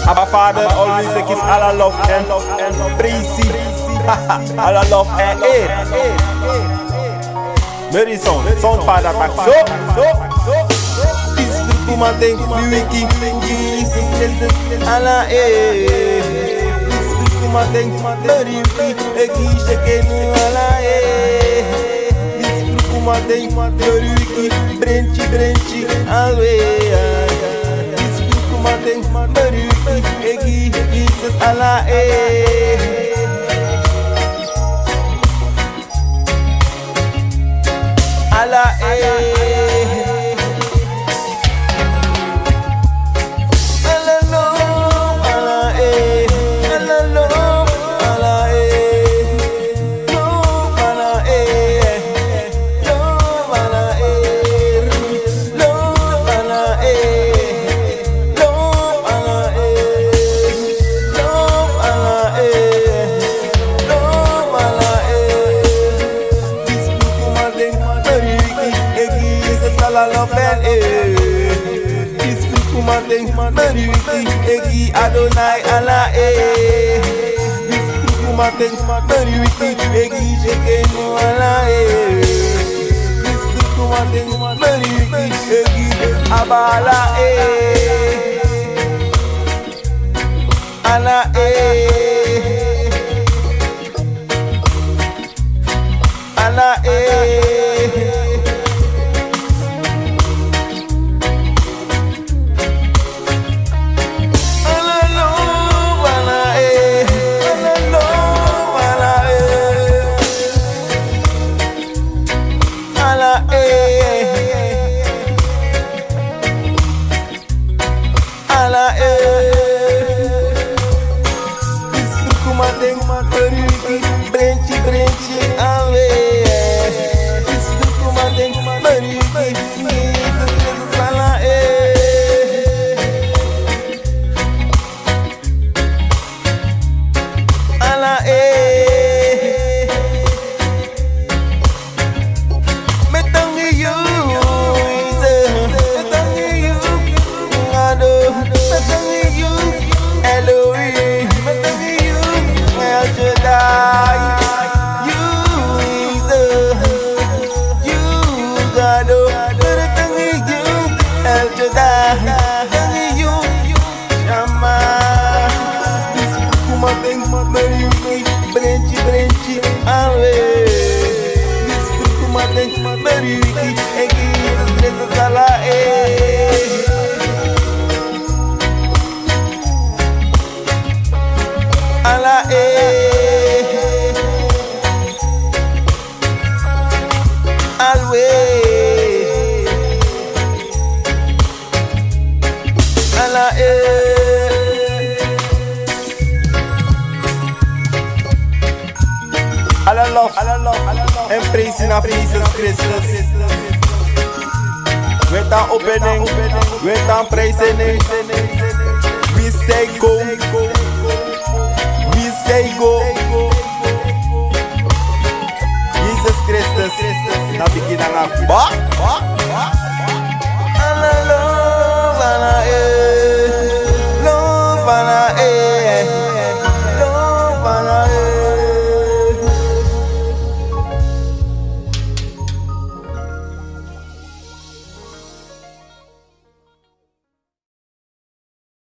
Our Father always say kiss alla love and praise. Alla love and air. Mary son Father back so. Peaceful kumating, wiki, Jesus, alla air. Peaceful kumating, Mary wiki, shekenu alla air. Peaceful kumating, Mary wiki, brenchy, always. Mating, Mary, Jesus, Allah, Allah, Mary wiki, egi Adonai Allah Peaceful kumating, Mary wiki, egi shekenu Allah Peaceful kumating, Mary wiki, egi Abala Allah Allah Brenchy, away. Peaceful kumating, Mary wiki, Jesus, Allah Allah metangi you, metangi you, ngado, metangi you, Elohim, metangi you, El Shaddai. Brenchy, away. Peaceful kumating, Mary wiki, egi Jesus, Allah Allah always Allah Allah love, and praise in our Jesus Christus. Without opening, without praising, we say go, we say go. Jesus Christus, na bikinang ba?